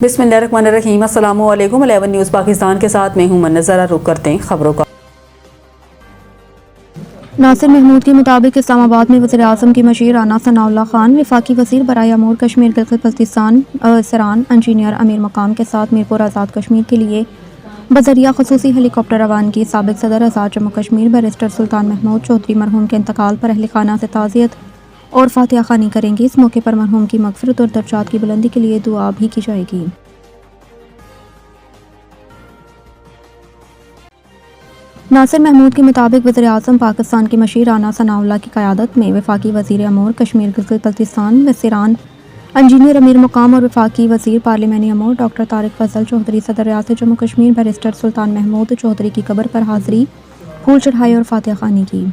बिस्मिल्लाहिर्रहमानिर्रहीम। अस्सलामु अलैकुम। 11 न्यूज़ पाकिस्तान के साथ मैं हूं मन्नत। ज़रा रुक करते हैं खबरों का। नासिर महमूद के मुताबिक इस्लामाबाद में वज़ीर आज़म की मशीर राना सनाउल्लाह खान, वफाकी वज़ीर बराए अमूर कश्मीर गिलगित बल्तिस्तान सरान इंजीनियर अमीर मकाम के साथ मीरपुर आज़ाद कश्मीर के लिए बज़रिया ख़ुसूसी हेलीकॉप्टर रवानगी। साबिक़ सदर आज़ाद जम्मू कश्मीर बैरिस्टर सुल्तान महमूद चौधरी मरहूम के इंतकाल पर अहल खाना से ताज़ियत और फातिहा ख़ानी करेंगे। इस मौके पर मरहूम की मग़फ़िरत और दर्जात की बुलंदी के लिए दुआ भी की जाएगी। नासिर महमूद के मुताबिक वज़ीर आज़म पाकिस्तान की मशीर राना सनाउल्लाह की क़यादत में वफाकी वज़ीर अमूर कश्मीर गिलगित बल्तिस्तान व सिरान इंजीनियर अमीर मकाम और वफाकी वज़ीर पार्लिमानी अमूर डॉक्टर तारिक फजल चौधरी सदर रियासत जम्मू कश्मीर बैरिस्टर सुल्तान महमूद चौधरी की कब्र पर हाज़री, फूल चढ़ाए और फातिहा ख़ानी की।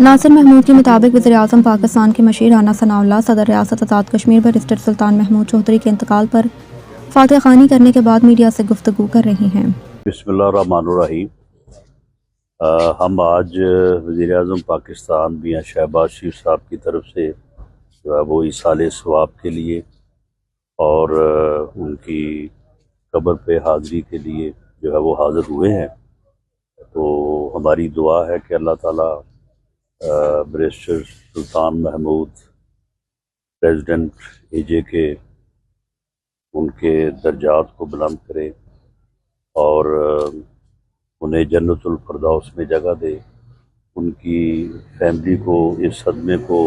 नासिर महमूद के मुताबिक वज़ीर आज़म पाकिस्तान के मशीर राना सनाउल्लाह सदर रियासत आज़ाद कश्मीर बैरिस्टर सुल्तान महमूद चौधरी के इंतकाल पर फातिहा ख़ानी करने के बाद मीडिया से गुफ्तगू कर रहे हैं। बिस्मिल्लाहिर्रहमानिर्रहीम। हम आज वज़ीर आज़म पाकिस्तान मियां शहबाज शरीफ साहब की तरफ से जो है वो इसाले सवाब के लिए और उनकी कब्र पे हाज़री के लिए जो है वो हाज़िर हुए हैं। तो हमारी दुआ है कि अल्लाह ताला बैरिस्टर सुल्तान महमूद प्रेसिडेंट AJ के उनके दर्जात को बुलंद करे और उन्हें जन्नतुल फरदौस में जगह दे। उनकी फैमिली को इस सदमे को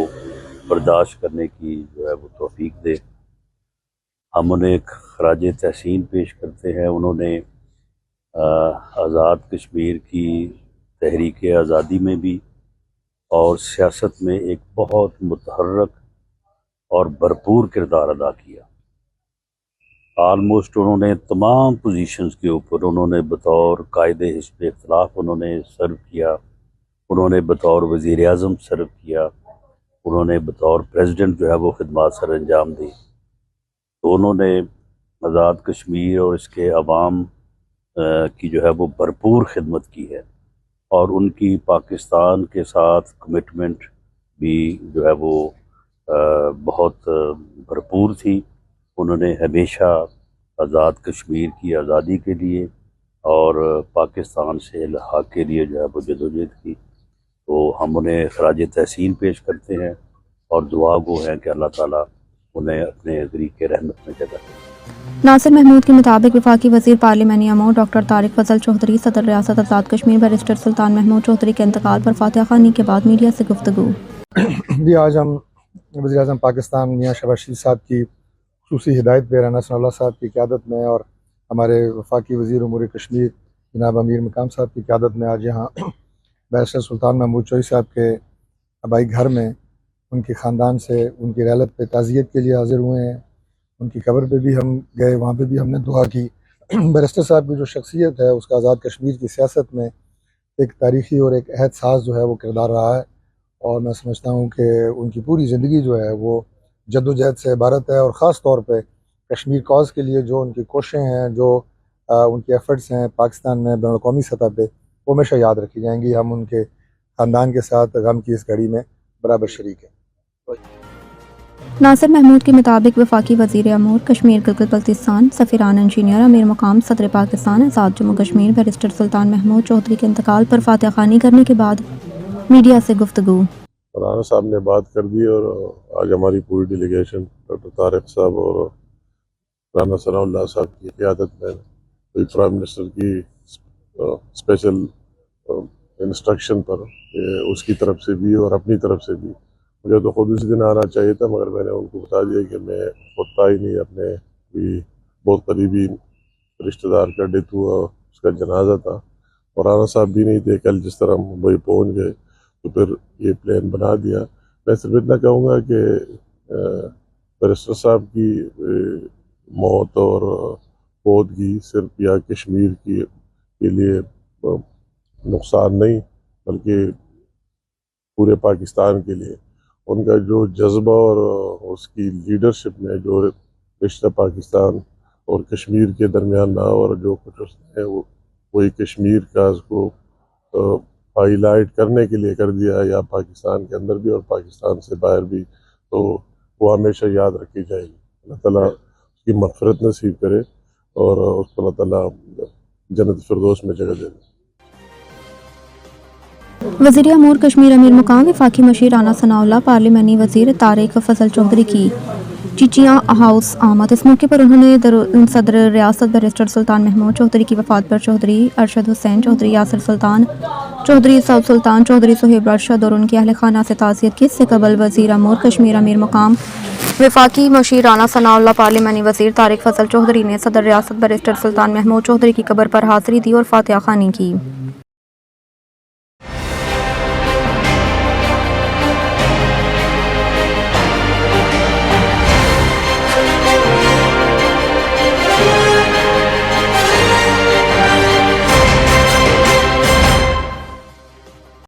बर्दाश्त करने की जो है वो तौफीक दे। हम उन्हें खराज तहसीन पेश करते हैं। उन्होंने आज़ाद कश्मीर की तहरीक आज़ादी में भी और सियासत में एक बहुत मुतहर्रक और भरपूर किरदार अदा किया। आलमोस्ट उन्होंने तमाम पोजीशंस के ऊपर उन्होंने बतौर कायदे हिस्ब इख्तिलाफ उन्होंने सर्व किया, उन्होंने बतौर वज़ीर आज़म सर्व किया, उन्होंने बतौर प्रेसिडेंट जो है वो खिदमत सर अंजाम दी। तो उन्होंने आज़ाद कश्मीर और इसके अवाम की जो है वो भरपूर खिदमत की है और उनकी पाकिस्तान के साथ कमिटमेंट भी जो है वो बहुत भरपूर थी। उन्होंने हमेशा आज़ाद कश्मीर की आज़ादी के लिए और पाकिस्तान से इल्हाक़ के लिए जो है वो जदोजहद की। तो हम उन्हें खराज तहसीन पेश करते हैं और दुआ गो हैं कि अल्लाह ताला उन्हें अपने तरीक़े रहमत में जगह दे। नासिर महमूद के मुताबिक वफाकी वज़ीर पार्लिमानी अमूर डॉक्टर तारिक फजल चौधरी सदर रियासत आज़ाद कश्मीर बैरिस्टर सुल्तान महमूद चौधरी के इंतकाल पर फातिहा ख़ानी के बाद मीडिया से गुफ्तगू। जी, आज हम वज़ीर आज़म पाकिस्तान मियां शहबाज शरीफ साहब की ख़ुसूसी हिदायत पे राना सनाउल्लाह साहब की क़यादत में और हमारे वफाकी वज़ीर उमूर कश्मीर जनाब अमीर मकाम साहब की क़यादत में आज यहाँ बैरिस्टर सुल्तान महमूद चौधरी साहब के आबाई घर में उनके ख़ानदान से उनकी रहलत पे ताज़ियत के लिए हाज़िर हुए हैं। उनकी कब्र पे भी हम गए, वहाँ पे भी हमने दुआ की। बैरिस्टर साहब की जो शख्सियत है उसका आज़ाद कश्मीर की सियासत में एक तारीख़ी और एक अहद साज जो है वो किरदार रहा है और मैं समझता हूँ कि उनकी पूरी ज़िंदगी जो है वो जद्दोजहद से इबारत है और ख़ास तौर पे कश्मीर कॉज़ के लिए जो उनकी कोशिशें हैं, जो उनकी एफ़र्ट्स हैं पाकिस्तान में बैनुल अक़वामी सतह पे, वो हमेशा याद रखी जाएंगी। हम उनके ख़ानदान के साथ गम की इस घड़ी में बराबर शरीक हैं। नासिर महमूद के मुताबिक वफाकी वज़ीर अमूर कश्मीर गिलगित बल्तिस्तान सफ़ीरान इंजीनियर अमीर मकाम सदर पाकिस्तान आज़ाद जम्मू कश्मीर बैरिस्टर सुल्तान महमूद चौधरी के इंतकाल पर फातिहा ख़ानी करने के बाद मीडिया से गुफ्तगू। राना साहब ने बात कर दी और आज हमारी पूरी डेलीगेशन डॉक्टर तारिक साहब और राना सनाउल्लाह साहब की क़यादत में प्राइम मिनिस्टर की स्पेशल इंस्ट्रक्शन पर उसकी तरफ से भी और अपनी तरफ से भी मुझे तो खुद उसी दिन आना चाहिए था, मगर मैंने उनको बता दिया कि मैं होता ही नहीं। अपने भी बहुत करीबी रिश्तेदार का डेथ हुआ, उसका जनाजा था और राना साहब भी नहीं थे। कल जिस तरह मुंबई पहुँच गए तो फिर ये प्लान बना दिया। मैं सिर्फ इतना कहूँगा कि बैरिस्टर साहब की मौत और फौतगी सिर्फ या कश्मीर के लिए नुकसान नहीं बल्कि पूरे पाकिस्तान के लिए उनका जो जज्बा और उसकी लीडरशिप में जो रिश्ता पाकिस्तान और कश्मीर के दरमियान रहा और जो कुछ उसने वही कश्मीर का उसको हाईलाइट करने के लिए कर दिया, या पाकिस्तान के अंदर भी और पाकिस्तान से बाहर भी, तो वो हमेशा याद रखी जाएगी। اللہ تعالیٰ اس کی مغفرت نصیب کرے اور اس کو اللہ تعالیٰ جنت فردوس میں جگہ دے. وزیر امور کشمیر امیر مقام وفاقی مشیر رانا ثناء اللہ، پارلیمانی وزیر طارق فضل چودھری کی چیچیاں ہاؤس آمد. اس موقع پر انہوں نے صدر ریاست بیرسٹر سلطان محمود چودھری کی وفات پر چودھری ارشد حسین چودھری، یاسر سلطان چودھری، سعود سلطان چودھری، صہیب ارشد اور ان کے اہل خانہ سے تعزیت کی. اس سے قبل وزیر امور کشمیر امیر مقام وفاقی مشیر رانا ثناء اللہ، پارلیمانی وزیر طارق فضل چودھری نے صدر ریاست بیرسٹر سلطان محمود چودھری کی قبر پر حاضری دی اور فاتحہ خوانی کی.